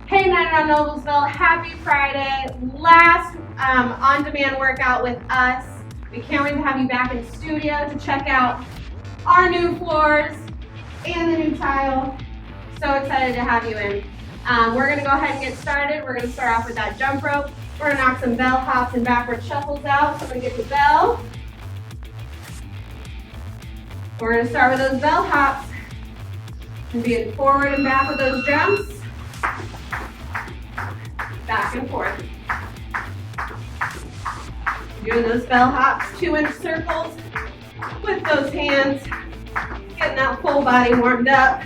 Hey, Night on Noblesville, happy Friday. Last on-demand workout with us. We can't wait to have you back in studio to check out our new floors and the new tile. So excited to have you in. We're gonna go ahead and get started. We're gonna start off with that jump rope. We're gonna knock some bell hops and backward shuffles out. So I'm gonna get the bell. We're gonna start with those bell hops and be forward and back with those jumps. Back and forth. Doing those bell hops, 2-inch circles with those hands. Getting that full body warmed up.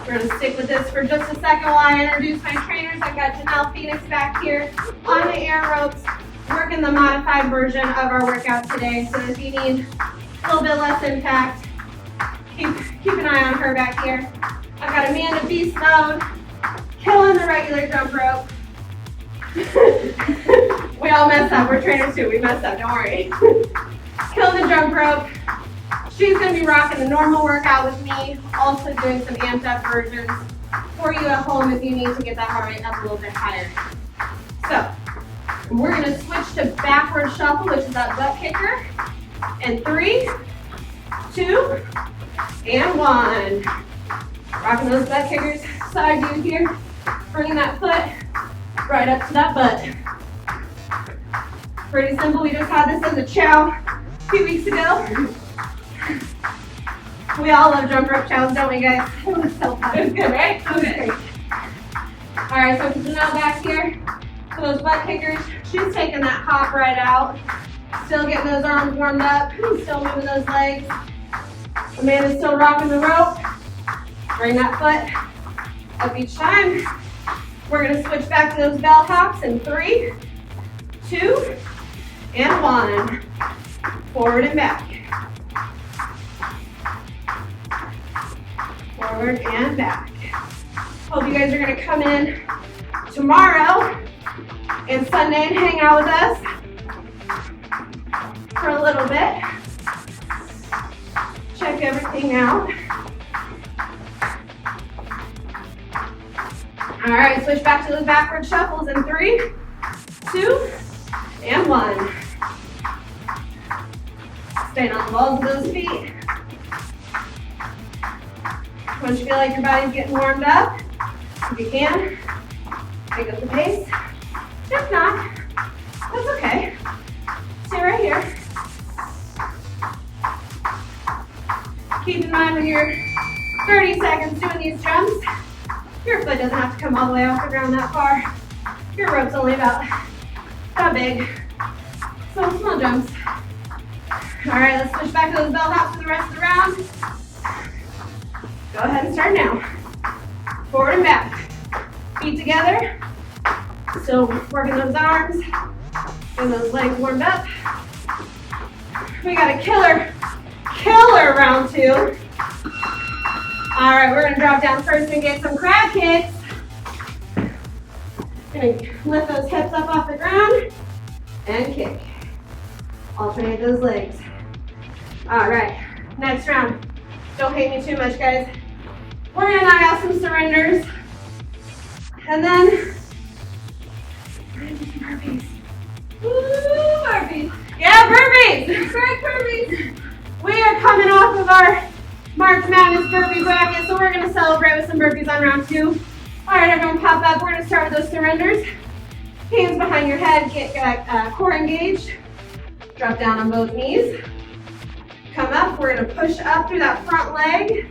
We're going to stick with this for just a second while I introduce my trainers. I've got Janelle Phoenix back here on the air ropes, working the modified version of our workout today. So if you need a little bit less impact, keep an eye on her back here. I've got Amanda Beast Mode, killing the regular jump rope. We all mess up. We're trainers too. We mess up. Don't worry. Killing the jump rope. She's going to be rocking the normal workout with me, also doing some amped up versions for you at home if you need to get that heart rate up a little bit higher. So, we're going to switch to backward shuffle, which is that butt kicker. And 3, 2, and 1. Rocking those butt kickers, side view here. Bringing that foot right up to that butt. Pretty simple. We just had this as a chow a few weeks ago. We all love jump rope chows, don't we, guys? It was so fun. It was good, right? It was great. All right, so Janelle back here. So those butt kickers, she's taking that hop right out. Still getting those arms warmed up. Still moving those legs. Amanda's still rocking the rope. Bring that foot up each time. We're going to switch back to those bell hops in 3, 2, and 1. Forward and back. Forward and back. Hope you guys are going to come in tomorrow and Sunday and hang out with us for a little bit. Check everything out. All right, switch back to those backward shuffles in 3, 2, and 1. Staying on the balls of those feet. Once you feel like your body's getting warmed up, if you can, pick up the pace. If not, that's okay. Stay right here. Keep in mind when you're 30 seconds doing these jumps, your foot doesn't have to come all the way off the ground that far. Your rope's only about that big. So small jumps. All right, let's switch back to those bell hops for the rest of the round. Go ahead and start now. Forward and back. Feet together. Still working those arms. Getting those legs warmed up. We got a killer round 2. All right, we're gonna drop down first and get some crab kicks. Gonna lift those hips up off the ground and kick. Alternate those legs. All right, next round. Don't hate me too much, guys. We're gonna knock out some surrenders. And then, we're gonna do some burpees. Woo, burpees. Yeah, burpees. Correct, burpees. We are coming off of our March Madness burpee bracket, so we're gonna celebrate with some burpees on round 2. All right, everyone pop up. We're gonna start with those surrenders. Hands behind your head, get core engaged. Drop down on both knees. Come up, we're gonna push up through that front leg.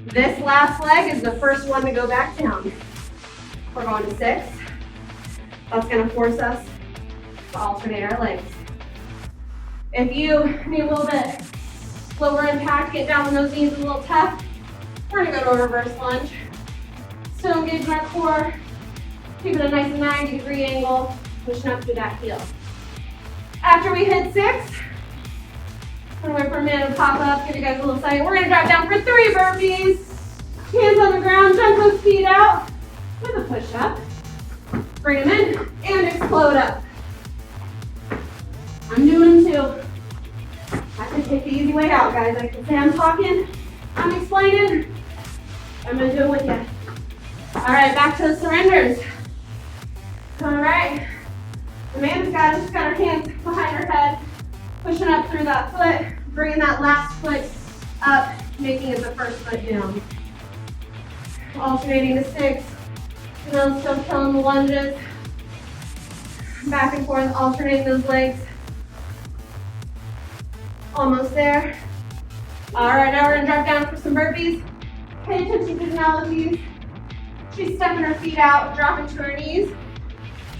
This last leg is the first one to go back down. We're going to 6. That's gonna force us to alternate our legs. If you need a little bit lower impact, get down on those knees a little tough, we're gonna go to a reverse lunge. Still engaging our core, keep it a nice 90-degree angle, pushing up through that heel. After we hit 6, I'm gonna wait for a minute to pop up, give you guys a little second. We're gonna drop down for 3 burpees. Hands on the ground, jump those feet out with a push up. Bring them in and explode up. I'm doing 2. I can take the easy way out, guys. I can say I'm talking, I'm explaining. I'm gonna do it with you. All right, back to the surrenders. All right. Amanda's got it. She's got her hands behind her head, pushing up through that foot, bringing that last foot up, making it the first foot down. Alternating to 6. And then still killing the lunges. Back and forth, alternating those legs. Almost there. All right, now we're gonna drop down for some burpees. Pay attention to the analogies. She's stepping her feet out, dropping to her knees.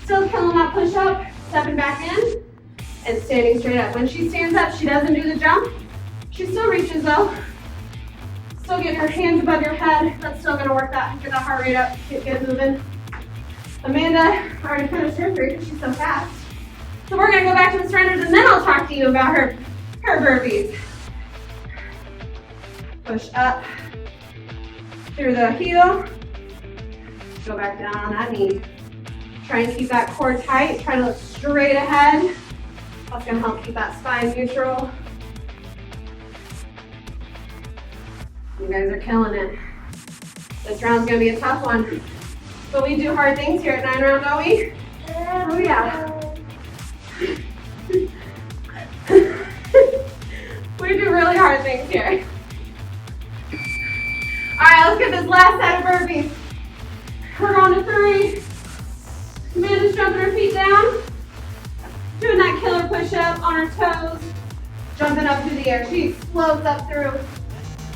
Still killing that push up, stepping back in, and standing straight up. When she stands up, she doesn't do the jump. She still reaches though. Still getting her hands above your head. That's still gonna work that, get that heart rate up, get moving. Amanda already finished her 3 because she's so fast. So we're gonna go back to the surrenders and then I'll talk to you about her burpees. Push up through the heel. Go back down on that knee. Try and keep that core tight. Try to look straight ahead. That's gonna help keep that spine neutral. You guys are killing it. This round's gonna be a tough one. But we do hard things here at 9 Round, don't we? Oh yeah. We do really hard things here. All right, let's get this last set of burpees. We're going to 3. Amanda's jumping her feet down. Doing that killer push-up on her toes. Jumping up through the air. She explodes up through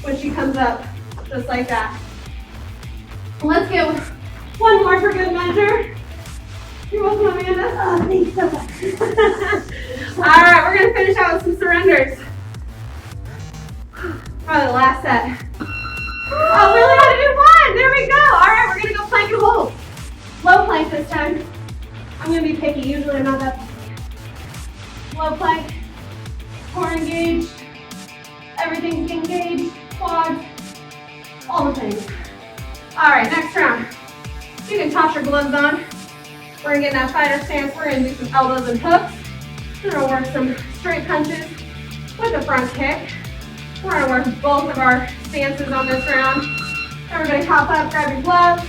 when she comes up, just like that. Let's get one more for good measure. You're welcome, Amanda. Oh, thanks so much. All right, we're gonna finish out with some surrenders. Probably the last set. Oh, we only had to do 1. There we go. All right, we're gonna go plank and hold. Low plank this time. I'm gonna be picky. Usually I'm not that picky. Low plank, core engaged, everything's engaged, quads, all the things. All right, next round. You can toss your gloves on. We're gonna get in that fighter stance. We're gonna do some elbows and hooks. We're gonna work some straight punches with a front kick. We're gonna work both of our stances on this round. Everybody hop up, grab your gloves.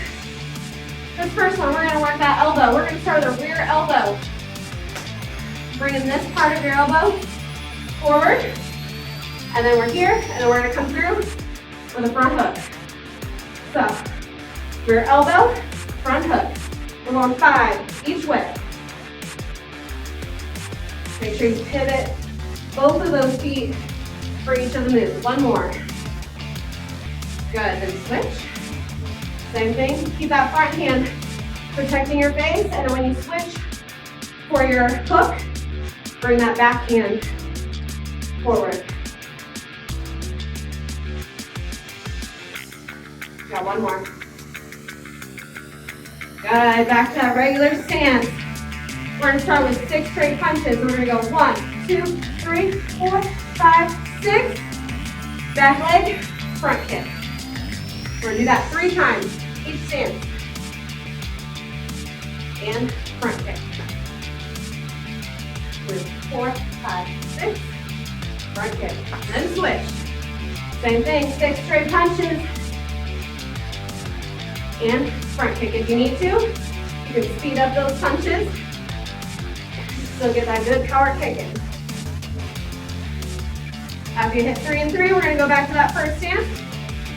This first one, we're gonna work that elbow. We're gonna start with a rear elbow. Bringing this part of your elbow forward. And then we're here, and then we're gonna come through with a front hook. So, rear elbow, front hook. We're going 5 each way. Make sure you pivot both of those feet for each of the moves. 1 more. Good, then switch. Same thing, keep that front hand protecting your face, and then when you switch for your hook, bring that back hand forward. Got 1 more. Good, back to that regular stance. We're gonna start with 6 straight punches. We're gonna go 1, 2, 3, 4, 5, 6. Back leg, front kick. We're gonna do that 3 times, each stance. And front kick. 3, 4, 5, 6. Front kick. Then switch. Same thing, 6 straight punches. And front kick if you need to. You can speed up those punches. Still get that good power kicking. After you hit 3 and 3, we're gonna go back to that first stance.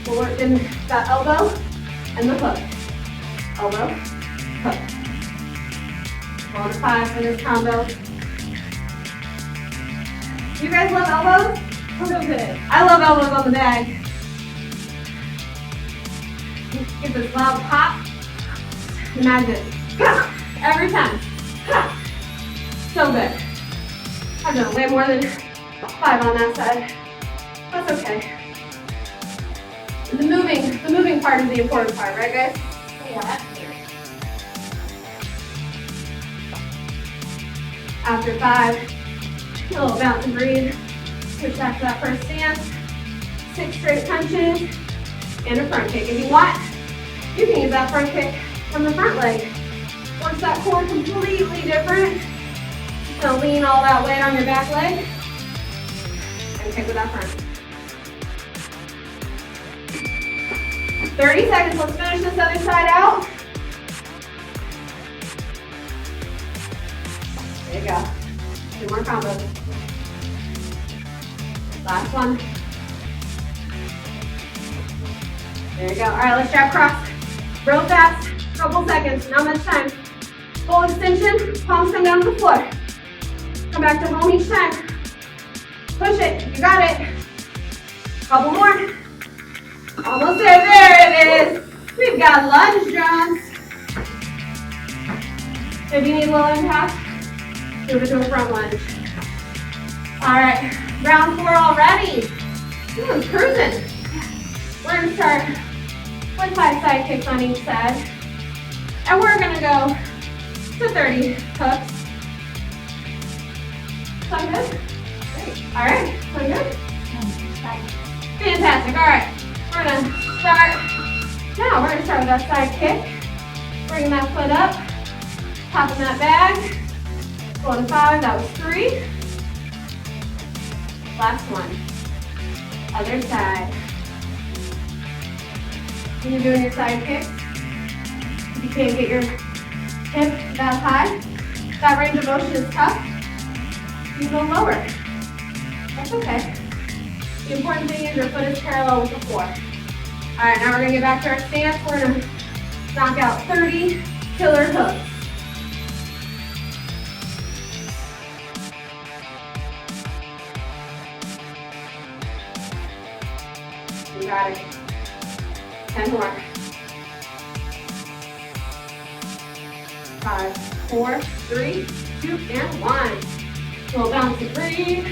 We'll work in that elbow and the hook. Elbow, hook. Going to 5 for this combo. You guys love elbows? A little bit. I love elbows on the bag. Get this loud pop. Imagine. Every time. So good. I've done way more than 5 on that side. That's okay. The moving part is the important part, right guys? Yeah. After 5, a little bounce and breathe. Switch back to that first stance. 6 straight punches and a front kick. If you want, you can use that front kick from the front leg. Works that core completely different. Just gonna lean all that weight on your back leg and kick with that front. 30 seconds, let's finish this other side out. There you go. 2 more combos. Last one. There you go. All right, let's jab cross. Real fast, couple seconds, not much time. Full extension, palms come down to the floor. Come back to home each time. Push it, you got it. Couple more. Almost there, there it is. We've got lunge jumps. If you need low impact, move it to a front lunge. All right, round 4 already. This one's cruising. We're gonna start with 5 side kicks on each side. And we're gonna go to 30 hooks. Sound good? Great. All right, sound good? Fantastic, all right. We're gonna start, now we're gonna start with that side kick. Bringing that foot up, popping that bag. Going to 5, that was 3. Last one. Other side. When you're doing your side kicks, if you can't get your hip that high, that range of motion is tough, you can go lower. That's okay. The important thing is your foot is parallel with the floor. All right, now we're gonna get back to our stance. We're gonna knock out 30 killer hooks. You got it. 10 more. 5, 4, 3, 2, and 1. We'll bounce and breathe.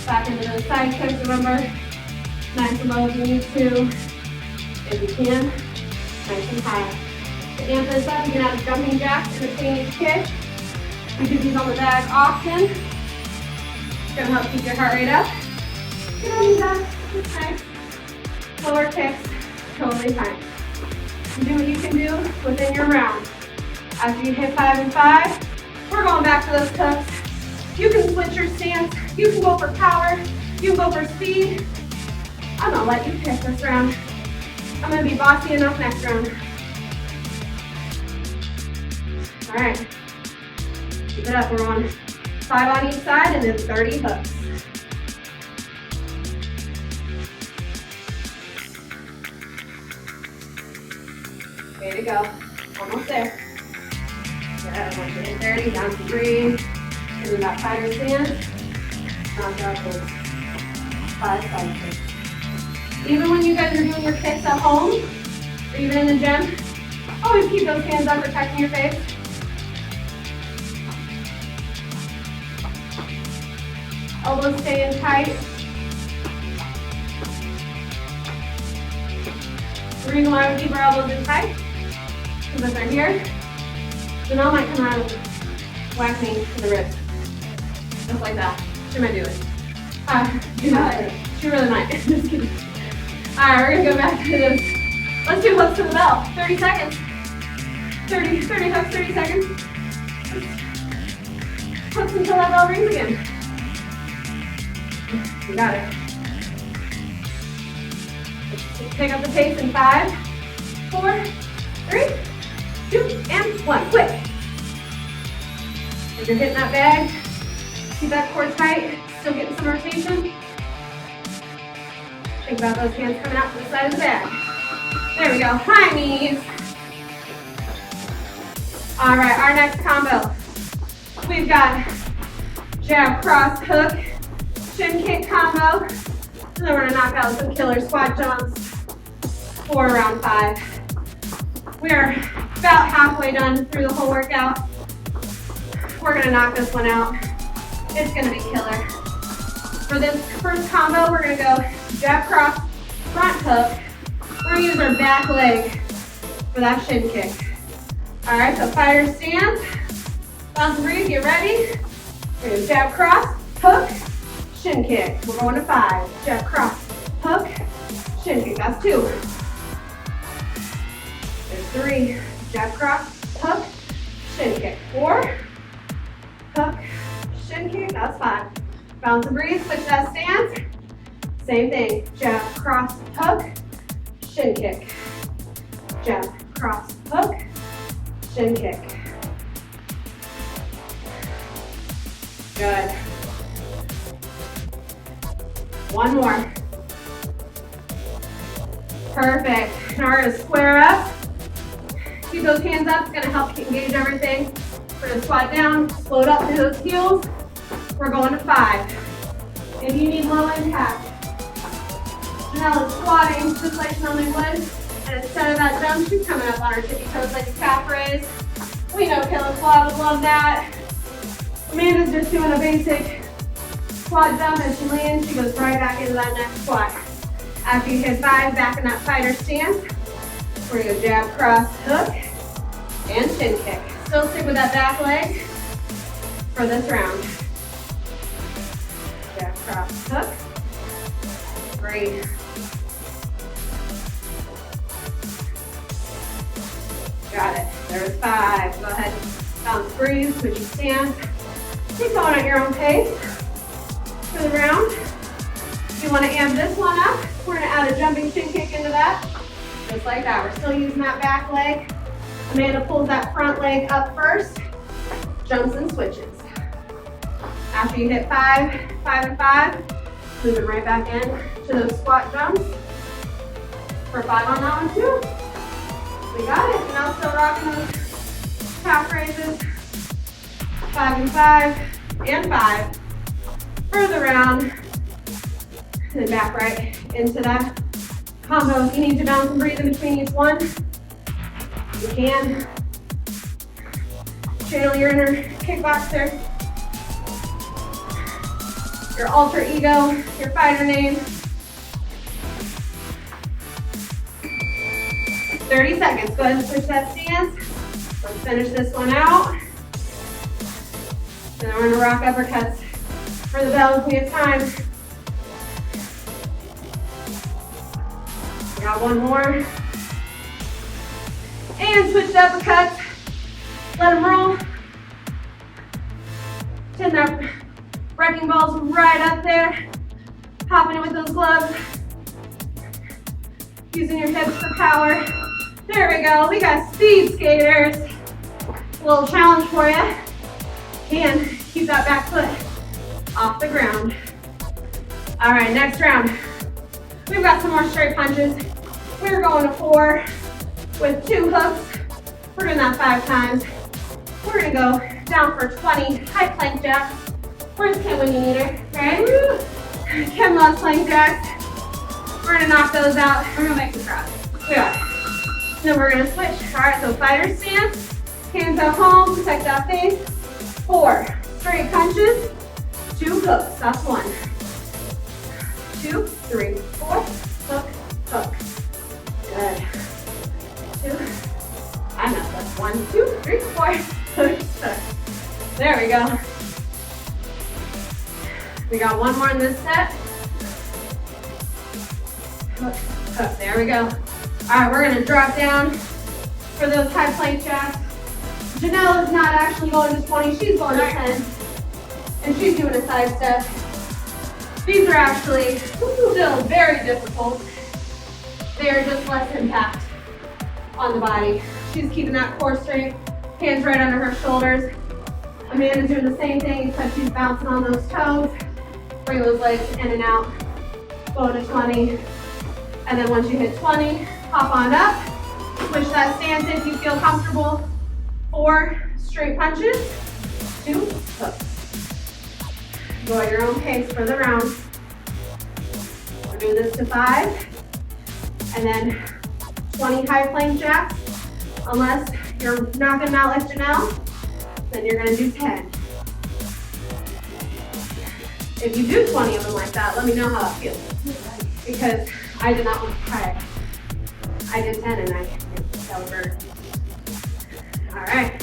Back into those side kicks, remember. Nice and low if you need to. If you can, nice and high. To amp this up, you can add a jumping jack in between each kick. We do these on the bag often. It's gonna help keep your heart rate up. Get on your back, it's nice. Slower kicks, totally fine. Do what you can do within your round. After you hit 5 and 5, we're going back to those hooks. You can switch your stance. You can go for power. You can go for speed. I'm gonna let you pick this round. I'm gonna be bossy enough next round. All right, keep it up. We're on 5 on each side and then 30 hooks. Way to go. Almost there. Good. Once you hit 30, down to 3. And then that fighter stance. Knock out those 5 side kicks. Even when you guys are doing your kicks at home, or even in the gym, always keep those hands up, protecting your face. Elbows stay in tight. The reason why we keep our elbows in tight, because if they're here, Janelle might come around and whack me in the ribs. Just like that. She might do it. She really might. Just kidding. Alright, we're gonna go back to this. Let's do hooks to the bell. 30 seconds. 30 hooks, 30 seconds. Hooks until that bell rings again. You got it. Let's pick up the pace in 5, 4, 3, 2, and 1. Quick. If you're hitting that bag, keep that core tight, still getting some rotation. Think about those hands coming out to the side of the bag. There we go, high knees. All right, our next combo. We've got jab, cross, hook, shin kick combo. And then we're gonna knock out some killer squat jumps for round 5. We're about halfway done through the whole workout. We're gonna knock this one out. It's gonna be killer. For this first combo, we're gonna go jab, cross, front hook. We're gonna use our back leg for that shin kick. All right, so fighter stance. Bounce and breathe, get ready. We're gonna jab, cross, hook, shin kick. We're going to 5. Jab, cross, hook, shin kick. That's 2. There's 3. Jab, cross, hook, shin kick. 4. Hook, shin kick. That's 5. Bounce and breathe. Switch that stance. Same thing. Jab, cross, hook, shin kick, jab, cross, hook, shin kick. Good. One more. Perfect. Now we're gonna square up. Keep those hands up, it's gonna help engage everything. We're gonna squat down, float up through those heels. We're going to 5. If you need low impact, Janelle is squatting just like she normally would. And instead of that jump, she's coming up on her tippy toes like a calf raise. We know Caleb Squat would love that. Amanda's just doing a basic squat jump. As she lands, she goes right back into that next squat. After you hit 5, back in that fighter stance. We're gonna jab, cross, hook, and shin kick. Still stick with that back leg for this round. Jab, cross, hook. Great. Got it. There's 5. Go ahead, bounce, breathe, switch your stance. Keep going at your own pace for the round. If you want to amp this one up, we're going to add a jumping shin kick into that. Just like that. We're still using that back leg. Amanda pulls that front leg up first, jumps and switches. After you hit 5, 5 and 5, moving right back in to those squat jumps. For 5 on that one too. We got it. Now still rocking those calf raises. 5 and 5 and 5 for the round. And then back right into that combo. If you need to bounce and breathe in between each one, you can. Channel your inner kickboxer, your alter ego, your fighter name. 30 seconds. Go ahead and switch that stance. Let's finish this one out. And then we're gonna rock uppercuts for the bell if we have time. We got one more. And switch to uppercuts. Let them roll. Send that wrecking balls right up there. Popping it with those gloves. Using your hips for power. There we go. We got speed skaters. A little challenge for you. And keep that back foot off the ground. All right, next round. We've got some more straight punches. We're going to 4 with 2 hooks. We're doing that 5 times. We're gonna go down for 20 high plank jacks. Where's Kim when you need her, right? Kim loves plank jacks. We're gonna knock those out. We're gonna make the crowd. We got it. Then we're gonna switch. All right, so fighter stance, hands at home, protect that face. 4 straight punches, 2 hooks. That's 1, 2, 3, 4. Hook, hook. Good. 2. I messed up. 1, 2, 3, 4. Hook, hook. There we go. We got one more in this set. Hook, hook. There we go. All right, we're gonna drop down for those high plank jacks. Janelle is not actually going to 20, she's going to 10. And she's doing a side step. These are actually still very difficult. They are just less impact on the body. She's keeping that core straight, hands right under her shoulders. Amanda's doing the same thing, except she's bouncing on those toes. Bring those legs in and out, go to 20. And then once you hit 20, hop on up, switch that stance if you feel comfortable. 4 straight punches, 2 hooks. Go at your own pace for the round. We'll do this to 5, and then 20 high plank jacks. Unless you're knocking them out like Janelle, then you're gonna do 10. If you do 20 of them like that, let me know how that feels. Because I did not want to try it. I did 10 and I fell over. All right,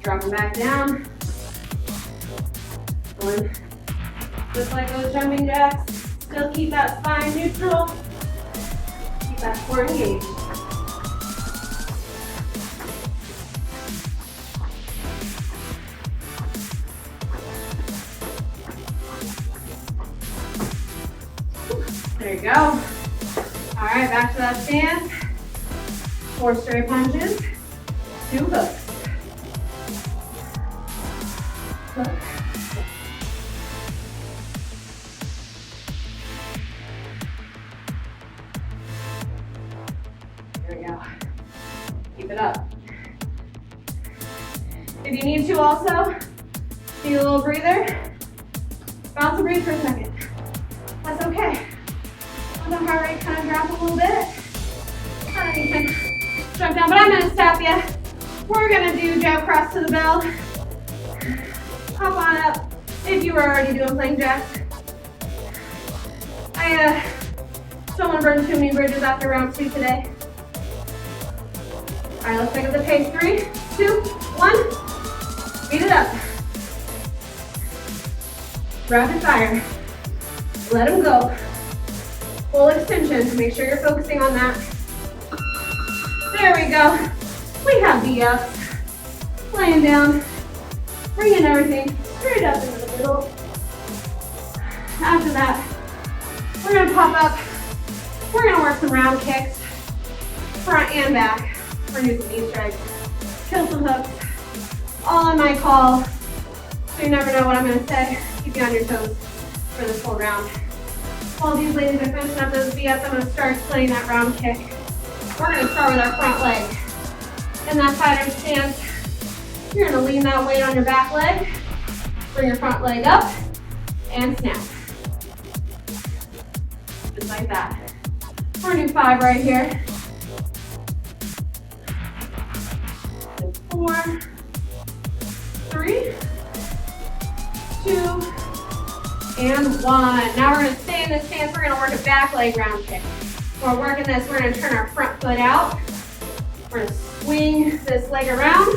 drop them back down. Going just like those jumping jacks. Still keep that spine neutral. Keep that core engaged. There you go. All right. right, back to that stance. 4 straight punches, 2 hooks. Hook. There we go. Keep it up. If you need to also, need a little breather, bounce and breathe for a second. That's okay. Let the heart rate kind of drop a little bit. And you can jump down, but I'm gonna stop you. We're gonna do jab cross to the bell. Hop on up if you were already doing plank jacks. I don't want to burn too many bridges after round 2 today. All right, let's pick up the pace. 3, 2, 1. Speed it up. Rapid fire. Let them go. Full extension. Make sure you're focusing on that. There we go. We have the ups. Laying down. Bringing everything straight up into the middle. After that, we're going to pop up. We're going to work some round kicks. Front and back. We're going to do some knee strikes. Kill some hooks. All on my call. So you never know what I'm going to say. Keep you on your toes for this whole round. While these ladies are finishing up those V-ups, I'm going to start splitting that round kick. We're going to start with our front leg. In that fighter stance, you're going to lean that weight on your back leg. Bring your front leg up and snap. Just like that. We're going to do 5 right here. 4, 3, 2, and 1. Now we're going to stay in this stance. We're going to work a back leg round kick. While we're working this, we're going to turn our front foot out. We're going to swing this leg around.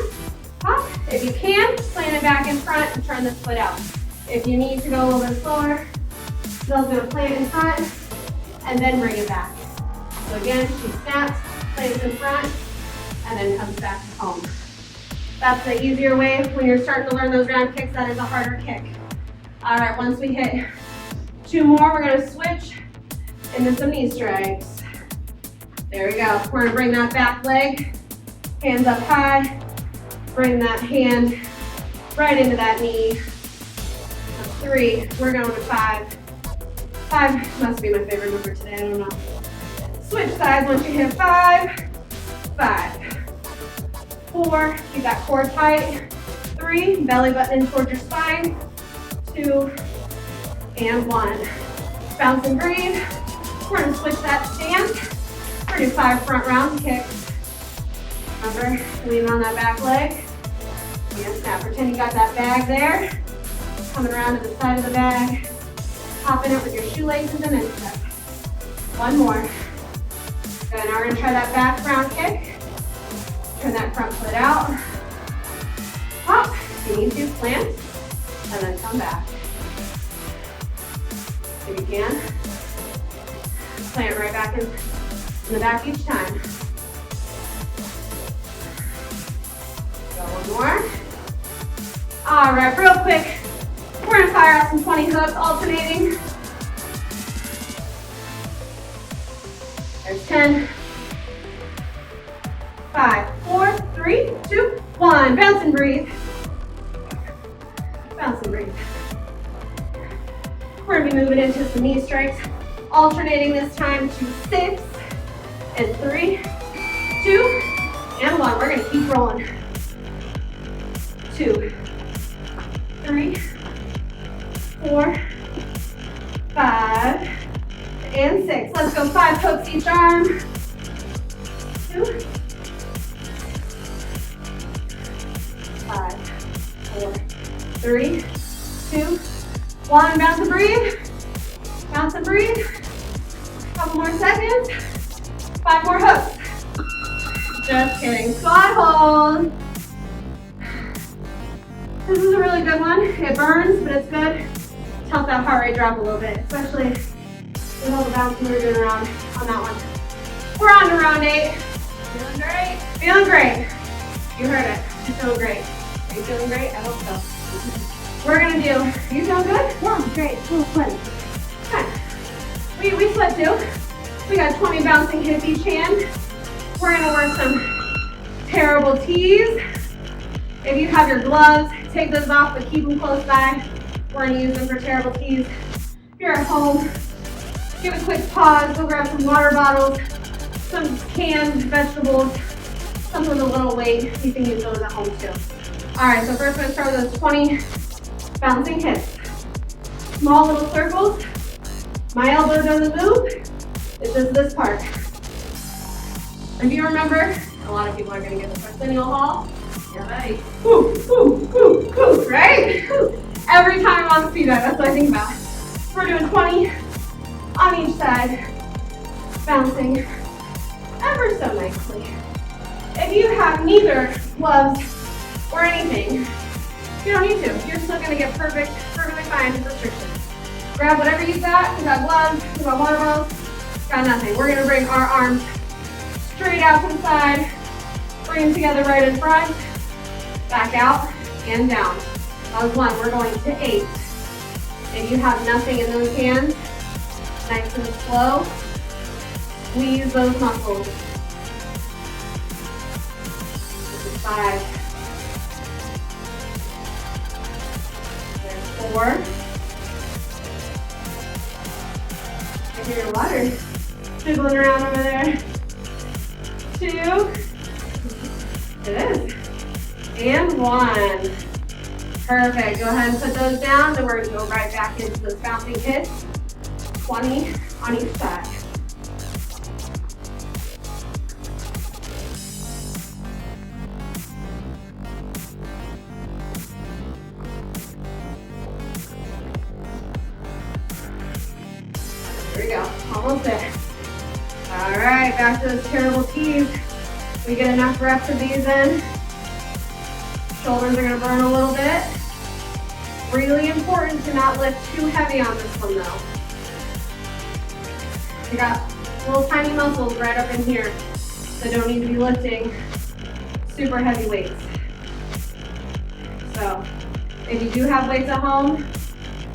Hop. If you can, plant it back in front and turn this foot out. If you need to go a little bit slower, Bill's going to plant in front and then bring it back. So again, she snaps, plants in front, and then comes back home. That's the easier way when you're starting to learn those round kicks. That is a harder kick. All right, once we hit 2 more, we're going to switch into some knee strikes. There we go. We're going to bring that back leg, hands up high, bring that hand right into that knee. That's 3. We're going to 5. 5 must be my favorite number today. I don't know. Switch sides once you hit 5. 5. 4. Keep that core tight. 3. Belly button in towards your spine. 2 and 1. Bounce and breathe. We're going to switch that stance. We're going to do 5 front round kicks. Remember, lean on that back leg. And snap. Pretend you got that bag there. Coming around to the side of the bag. Popping it with your shoelaces and instep. 1 more. Good. Now we're going to try that back round kick. Turn that front foot out. Hop. If you need to, plant. And then come back. If you can, plant right back in the back each time. Go 1 more. All right, real quick, we're gonna fire out some 20 hooks, alternating. There's 10. 5, 4, 3, 2, 1. Bounce and breathe. Bounce and breathe. We're going to be moving into some knee strikes, alternating this time to 6 and 3, 2, and 1. We're going to keep rolling. 2, 3, 4, 5, and 6. Let's go 5 hooks each arm. 2, 5, 4, 3, 2, 1. Bounce and breathe. Bounce and breathe. Couple more seconds. 5 more hooks. Just kidding. Squat hold. This is a really good one. It burns, but it's good to help that heart rate drop a little bit, especially with all the bouncing we're doing around on that one. We're on to round 8. Feeling great? Feeling great. You heard it. She's feeling great. Are you feeling great? I hope so. We're gonna do, you feel good? Yeah, great. Feel sweaty. Okay. We sweat too. We got 20 bouncing hits each hand. We're gonna work some terrible tees. If you have your gloves, take those off, but keep them close by. We're gonna use them for terrible tees. If you're at home, give a quick pause, go grab some water bottles, some canned vegetables, something with a little weight. You can use those at home too. All right, so first we're gonna start with those 20 bouncing hits. Small little circles. My elbow doesn't move. It's just this part. If you remember, a lot of people are gonna get the Arsenio Hall. Yeah, right. Ooh, ooh, ooh, ooh, right? Every time I'm on speed dive, that's what I think about. We're doing 20 on each side, bouncing ever so nicely. If you have neither gloves or anything, you don't need to. You're still gonna get perfectly fine restrictions. Grab whatever you've got. You got gloves, you got water bottles, got nothing. We're gonna bring our arms straight out to the side, bring them together right in front, back out and down. That was 1. We're going to 8. If you have nothing in those hands, nice and slow, squeeze those muscles. This is 5. There's 4. I hear your water jiggling around over there. 2. It is. And 1. Perfect. Go ahead and put those down. Then we're going to go right back into those bouncing hits. 20 on each side. There we go. Almost there. All right. Back to those terrible tees. We get enough reps of these in. Shoulders are going to burn a little bit. Really important to not lift too heavy on this one though. You got little tiny muscles right up in here that don't need to be lifting super heavy weights. So if you do have weights at home,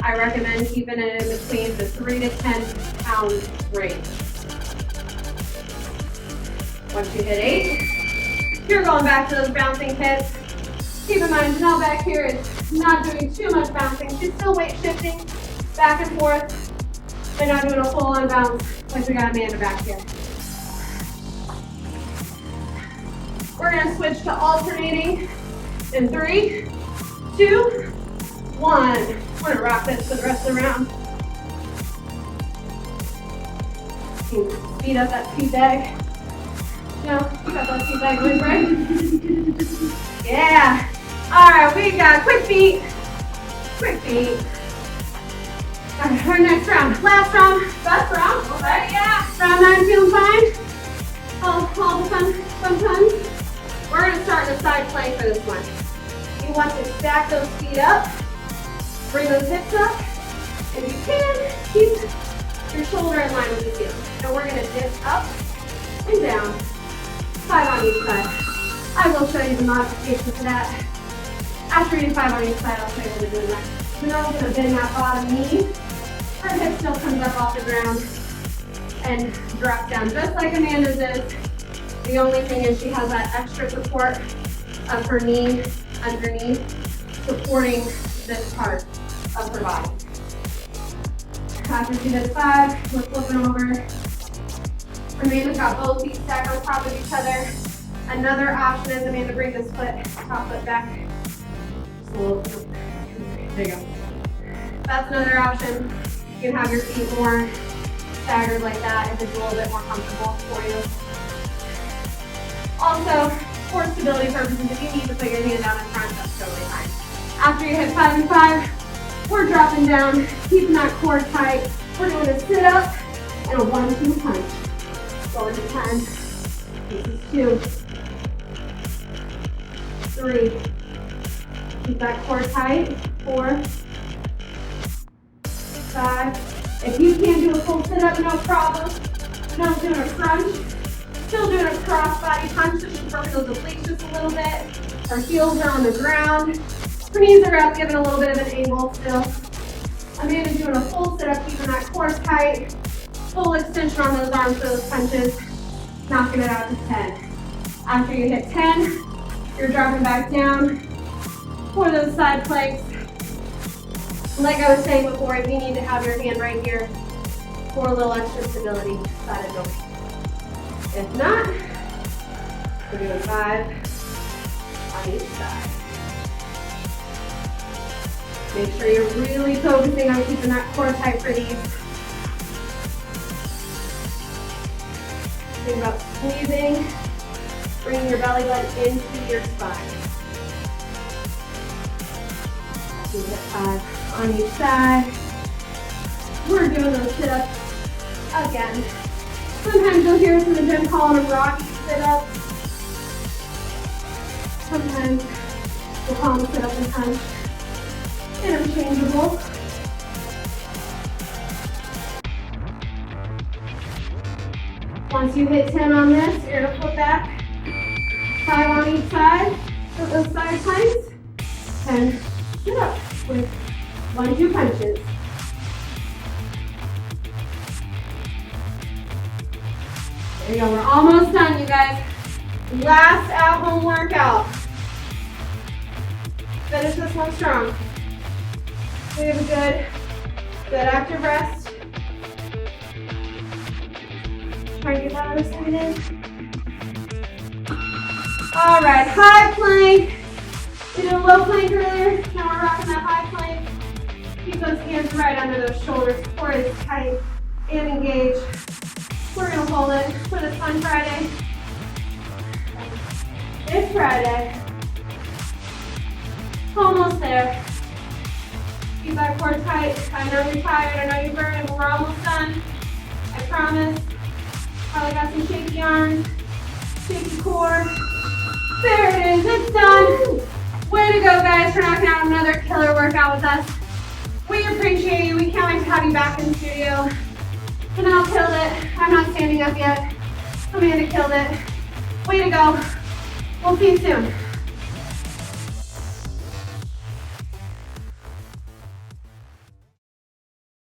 I recommend keeping it in between the 3 to 10 pound range. Once you hit 8, you're going back to those bouncing hits. Keep in mind, Janelle back here is not doing too much bouncing. She's still weight shifting back and forth, but not doing a full on bounce like we got Amanda back here. We're gonna switch to alternating in 3, 2, 1. We're gonna rock this for the rest of the round. Speed up that speed bag. No, you got that speed bag with, right? Yeah. All right, we got quick feet. Quick feet. All right, our next round. Last round. Best round. Okay, yeah. Round 9, feeling fine? All the fun times. We're going to start in a side plank for this one. You want to stack those feet up. Bring those hips up. If you can, keep your shoulder in line with the heel. And we're going to dip up and down. 5 on each side. I will show you the modification for that. After you do 5 on each side, I'll show you what we're doing next. Janelle's going to bend that bottom knee. Her hip still comes up off the ground and drops down just like Amanda's is. The only thing is she has that extra support of her knee underneath, supporting this part of her body. After she does 5, we're flipping over. Amanda's got both feet stacked on top of each other. Another option is Amanda, bring this top foot back. Just a little. There you go. That's another option. You can have your feet more staggered like that if it's a little bit more comfortable for you. Also, for stability purposes, if you need to put your hand down in front, that's totally fine. After you hit 5 and 5, we're dropping down, keeping that core tight. We're doing a sit up and a 1-2 punch. Going to 10. This is 2, 3. Keep that core tight. 4, 5. If you can't do a full sit up, no problem. Now doing a crunch. Still doing a cross body punch, so she's working those obliques just a little bit. Her heels are on the ground. Her knees are up, giving a little bit of an angle still. Amanda's doing a full sit up, keeping that core tight. Full extension on those arms for those punches. Knocking it out to 10. After you hit 10, you're dropping back down for those side planks. Like I was saying before, if you need to have your hand right here for a little extra stability, side and over. If not, we're doing 5 on each side. Make sure you're really focusing on keeping that core tight for these. Think about squeezing, bringing your belly button into your spine. You get 5 on each side. We're doing those sit-ups again. Sometimes you'll hear us in the gym calling them rocky sit-ups. Sometimes we'll call them sit-up and punch. Interchangeable. Once you hit 10 on this, you're gonna flip back. 5 on each side of those side planks. 10 sit-ups with 1-2 punches. There you go, we're almost done, you guys. Last at-home workout. Finish this one strong. We have a good active rest. Try to get that other side in. All right, high plank. We did a low plank earlier. Now we're rocking that high plank. Keep those hands right under those shoulders. Core is tight and engaged. We're gonna hold it for this fun Friday. It's Friday. Almost there. Keep that core tight. I know you're tired, I know you're burning, but we're almost done. I promise. Probably got some shaky arms, shaky core. There it is, it's done. Way to go, guys, for knocking out another killer workout with us. We appreciate you. We can't wait to have you back in the studio. Janelle killed it. I'm not standing up yet. Amanda killed it. Way to go. We'll see you soon.